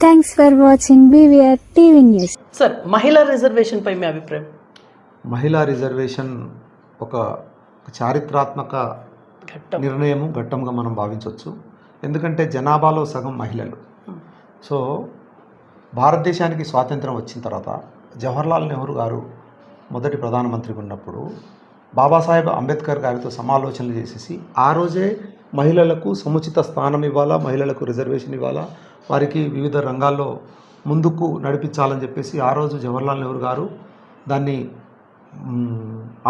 Thanks for watching BVR TV news. Sir, మహిళా reservation పై మీ అభిప్రాయం? మహిళా రిజర్వేషన్ ఒక చారిత్రాత్మక నిర్ణయము ఘట్టంగా మనం భావించవచ్చు. ఎందుకంటే జనాభాలో సగం మహిళలు. సో భారతదేశానికి స్వాతంత్రం వచ్చిన తర్వాత జవహర్లాల్ నెహ్రూ గారు మొదటి ప్రధానమంత్రిగా ఉన్నప్పుడు బాబాసాహెబ్ అంబేద్కర్ గారితో సమాలోచనలు చేసేసి ఆ రోజే మహిళలకు సముచిత స్థానం ఇవ్వాలా, మహిళలకు రిజర్వేషన్ ఇవ్వాలా, వారికి వివిధ రంగాల్లో ముందుకు నడిపించాలని చెప్పేసి ఆ రోజు జవహర్లాల్ నెహ్రూ గారు దాన్ని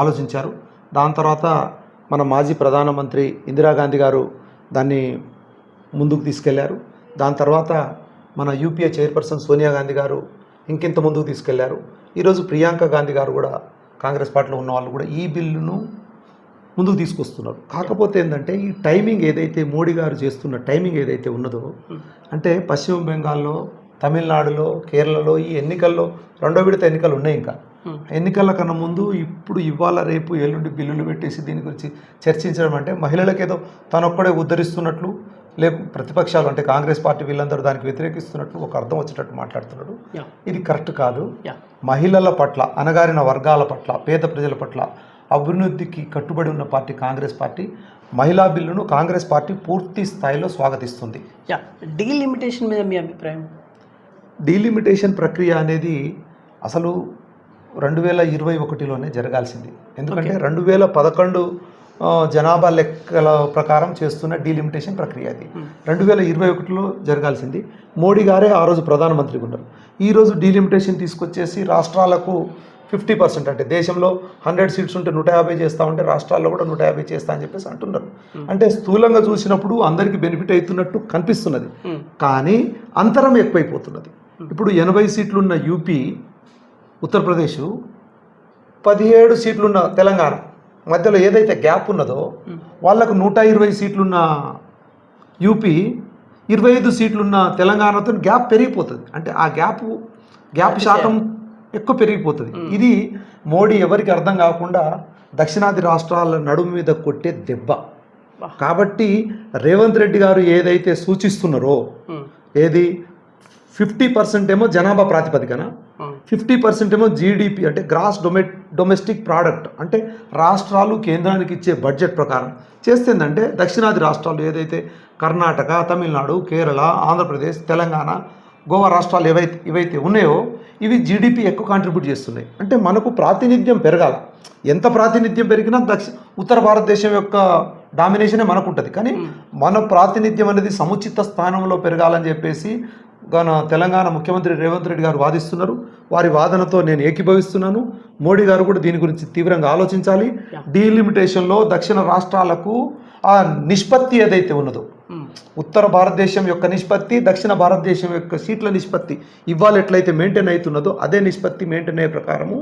ఆలోచించారు. దాని తర్వాత మన మాజీ ప్రధానమంత్రి ఇందిరాగాంధీ గారు దాన్ని ముందుకు తీసుకెళ్లారు. దాని తర్వాత మన యూపీఏ చైర్పర్సన్ సోనియా గాంధీ గారు ఇంకెంత ముందుకు తీసుకెళ్లారు. ఈరోజు ప్రియాంక గాంధీ గారు కూడా, కాంగ్రెస్ పార్టీలో ఉన్న వాళ్ళు కూడా ఈ బిల్లును ముందుకు తీసుకొస్తున్నారు. కాకపోతే ఏంటంటే ఈ టైమింగ్ ఏదైతే మోడీ గారు చేస్తున్న టైమింగ్ ఏదైతే ఉన్నదో, అంటే పశ్చిమ బెంగాల్లో, తమిళనాడులో, కేరళలో ఈ ఎన్నికల్లో రెండో విడత ఎన్నికలు ఉన్నాయి. ఇంకా ఎన్నికల కన్నా ముందు ఇప్పుడు ఇవాళ రేపు ఎల్లుండి బిల్లులు పెట్టేసి దీని గురించి చర్చించడం అంటే మహిళలకేదో తనొక్కడే ఉద్ధరిస్తున్నట్లు, లేక ప్రతిపక్షాలు అంటే కాంగ్రెస్ పార్టీ వీళ్ళందరూ దానికి వ్యతిరేకిస్తున్నట్లు ఒక అర్థం వచ్చేటట్టు మాట్లాడుతున్నాడు. ఇది కరెక్ట్ కాదు. మహిళల పట్ల, అణగారిన వర్గాల పట్ల, పేద ప్రజల పట్ల అభివృద్ధికి కట్టుబడి ఉన్న పార్టీ కాంగ్రెస్ పార్టీ. మహిళా బిల్లును కాంగ్రెస్ పార్టీ పూర్తి స్థాయిలో స్వాగతిస్తుంది. డీలిమిటేషన్ మీద మీ అభిప్రాయం? డీలిమిటేషన్ ప్రక్రియ అనేది అసలు 2021లోనే జరగాల్సింది. ఎందుకంటే 2011 జనాభా లెక్కల ప్రకారం చేస్తున్న డీలిమిటేషన్ ప్రక్రియ అది 2021లో జరగాల్సింది. మోడీ గారే ఆ రోజు ప్రధానమంత్రిగా ఉన్నారు. ఈరోజు డీలిమిటేషన్ తీసుకొచ్చేసి రాష్ట్రాలకు 50%, అంటే దేశంలో 100 సీట్స్ ఉంటే 150 చేస్తా ఉంటే రాష్ట్రాల్లో కూడా 150 చేస్తా అని చెప్పేసి అంటున్నారు. అంటే స్థూలంగా చూసినప్పుడు అందరికీ బెనిఫిట్ అవుతున్నట్టు కనిపిస్తున్నది, కానీ అంతరం ఎక్కువైపోతున్నది. ఇప్పుడు 80 సీట్లున్న యూపీ, ఉత్తరప్రదేశ్, 17 సీట్లున్న తెలంగాణ, మధ్యలో ఏదైతే గ్యాప్ ఉన్నదో వాళ్ళకు 120 సీట్లున్న యూపీ, 25 సీట్లున్న తెలంగాణతో గ్యాప్ పెరిగిపోతుంది. అంటే ఆ గ్యాప్ శాతం ఎక్కువ పెరిగిపోతుంది. ఇది మోడీ ఎవరికి అర్థం కాకుండా దక్షిణాది రాష్ట్రాల నడుము మీద కొట్టే దెబ్బ. కాబట్టి రేవంత్ రెడ్డి గారు ఏదైతే సూచిస్తున్నారో, ఏది 50% ఏమో జనాభా ప్రాతిపదికన, 50% ఏమో జీడిపి అంటే గ్రాస్ డొమెస్టిక్ ప్రోడక్ట్, అంటే రాష్ట్రాలు కేంద్రానికి ఇచ్చే బడ్జెట్ ప్రకారం చేస్తుందంటే దక్షిణాది రాష్ట్రాలు ఏదైతే కర్ణాటక, తమిళనాడు, కేరళ, ఆంధ్రప్రదేశ్, తెలంగాణ, గోవా రాష్ట్రాలు ఏవైతే ఉన్నాయో ఇవి జీడిపి ఎక్కువ కాంట్రిబ్యూట్ చేస్తున్నాయి. అంటే మనకు ప్రాతినిధ్యం పెరగాల. ఎంత ప్రాతినిధ్యం పెరిగినా ఉత్తర భారతదేశం యొక్క డామినేషనే మనకు ఉంటుంది. కానీ మన ప్రాతినిధ్యం అనేది సముచిత స్థానంలో పెరగాలని చెప్పేసి తెలంగాణ ముఖ్యమంత్రి రేవంత్ రెడ్డి గారు వాదిస్తున్నారు. వారి వాదనతో నేను ఏకీభవిస్తున్నాను. మోడీ గారు కూడా దీని గురించి తీవ్రంగా ఆలోచించాలి. డీలిమిటేషన్లో దక్షిణ రాష్ట్రాలకు ఆ నిష్పత్తి ఏదైతే ఉన్నదో, ఉత్తర భారతదేశం యొక్క నిష్పత్తి, దక్షిణ భారతదేశం యొక్క సీట్ల నిష్పత్తి ఇవాళ ఎట్లయితే మెయింటైన్ అవుతున్నదో అదే నిష్పత్తి మెయింటైన్ అయ్యే ప్రకారము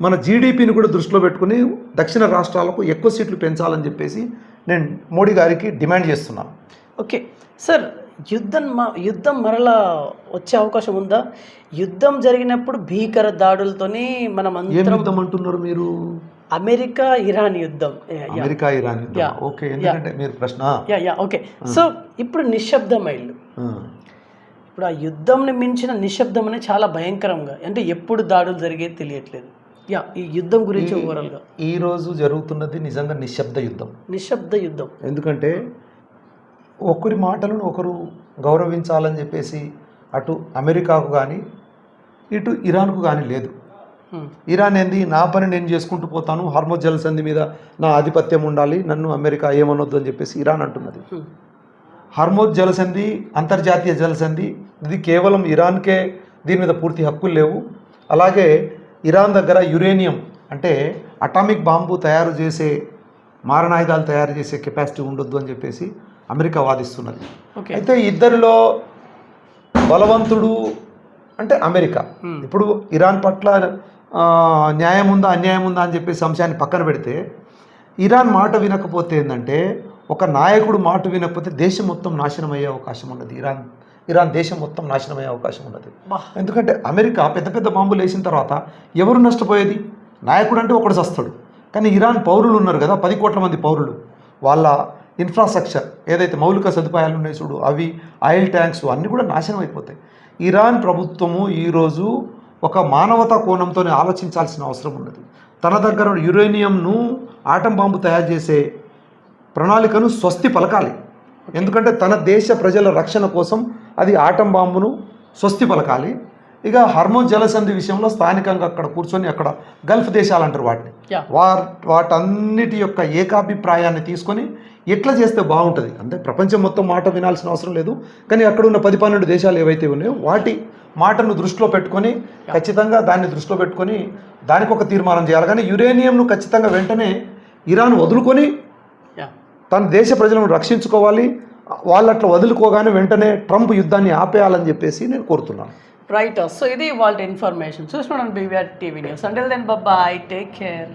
మన జీడిపిని కూడా దృష్టిలో పెట్టుకుని దక్షిణ రాష్ట్రాలకు ఎక్కువ సీట్లు పెంచాలని చెప్పేసి నేను మోడీ గారికి డిమాండ్ చేస్తున్నాను. ఓకే సార్, యుద్ధం మరలా వచ్చే అవకాశం ఉందా? యుద్ధం జరిగినప్పుడు భీకర దాడులతోనే మనం యుద్ధం అంటున్నారు మీరు? అమెరికా ఇరాన్ యుద్ధం. ఓకే, ఎందుకంటే మీరు ప్రశ్న. ఓకే, సో ఇప్పుడు నిశ్శబ్దమైళ్ళు. ఇప్పుడు ఆ యుద్ధంని మించిన నిశ్శబ్దం అనేది చాలా భయంకరంగా, అంటే ఎప్పుడు దాడులు జరిగేది తెలియట్లేదు. ఈ యుద్ధం గురించి ఓవరాల్గా ఈ రోజు జరుగుతున్నది నిజంగా నిశ్శబ్ద యుద్ధం. ఎందుకంటే ఒకరి మాటలను ఒకరు గౌరవించాలని చెప్పేసి అటు అమెరికాకు కానీ ఇటు ఇరాన్కు కానీ లేదు. ఇరాన్ ఏంది, నా పని నేను చేసుకుంటూ పోతాను, హార్మోజ్ జలసంధి మీద నా ఆధిపత్యం ఉండాలి, నన్ను అమెరికా ఏమనొద్దు అని చెప్పేసి ఇరాన్ అంటున్నది. హార్మోజ్ జలసంధి అంతర్జాతీయ జలసంధి, ఇది కేవలం ఇరాన్కే దీని మీద పూర్తి హక్కులు లేవు. అలాగే ఇరాన్ దగ్గర యురేనియం అంటే అటామిక్ బాంబు తయారు చేసే, మారణాయుధాలు తయారు చేసే కెపాసిటీ ఉండొద్దు అని చెప్పేసి అమెరికా వాదిస్తున్నది. అయితే ఇద్దరిలో బలవంతుడు అంటే అమెరికా. ఇప్పుడు ఇరాన్ పట్ల న్యాయం ఉందా అన్యాయం ఉందా అని చెప్పేసి అంశాన్ని పక్కన పెడితే, ఇరాన్ మాట వినకపోతే ఏంటంటే, ఒక నాయకుడు మాట వినకపోతే దేశం మొత్తం నాశనం అయ్యే అవకాశం ఉన్నది. ఇరాన్ దేశం మొత్తం నాశనం అయ్యే అవకాశం ఉన్నది. ఎందుకంటే అమెరికా పెద్ద పెద్ద బాంబులు వేసిన తర్వాత ఎవరు నష్టపోయేది? నాయకుడు అంటే ఒకడు చస్తాడు. కానీ ఇరాన్ పౌరులు ఉన్నారు కదా, 10 కోట్ల మంది పౌరులు, వాళ్ళ ఇన్ఫ్రాస్ట్రక్చర్ ఏదైతే మౌలిక సదుపాయాలు ఉన్నాయి చూడు, అవి ఆయిల్ ట్యాంక్స్ అన్నీ కూడా నాశనం అయిపోతాయి. ఇరాన్ ప్రభుత్వము ఈరోజు ఒక మానవతా కోణంతో ఆలోచించాల్సిన అవసరం ఉన్నది. తన దగ్గర యురేనియంను ఆటం బాంబు తయారు చేసే ప్రణాళికను స్వస్తి పలకాలి. ఎందుకంటే తన దేశ ప్రజల రక్షణ కోసం అది ఆటం బాంబును స్వస్తి పలకాలి. ఇక హర్మోన్ జలసంధి విషయంలో స్థానికంగా అక్కడ కూర్చొని, అక్కడ గల్ఫ్ దేశాలు అంటారు వాటిని, వాటన్నిటి యొక్క ఏకాభిప్రాయాన్ని తీసుకొని ఎట్లా చేస్తే బాగుంటుంది అంటే ప్రపంచం మొత్తం మాట వినాల్సిన అవసరం లేదు, కానీ అక్కడ ఉన్న 10-12 దేశాలు ఏవైతే ఉన్నాయో వాటి మాటను దృష్టిలో పెట్టుకొని ఖచ్చితంగా దాన్ని దృష్టిలో పెట్టుకొని దానికి ఒక తీర్మానం చేయాలి. కానీ యురేనియంను ఖచ్చితంగా వెంటనే ఇరాన్ వదులుకొని తన దేశ ప్రజలను రక్షించుకోవాలి. వాళ్ళు అట్లా వదులుకోగానే వెంటనే ట్రంప్ యుద్ధాన్ని ఆపేయాలని చెప్పేసి నేను కోరుతున్నాను. రైట్. సో ఇది వాళ్ళ ఇన్ఫర్మేషన్ చూస్తున్నాను BVR TV news. Until then bye, take care.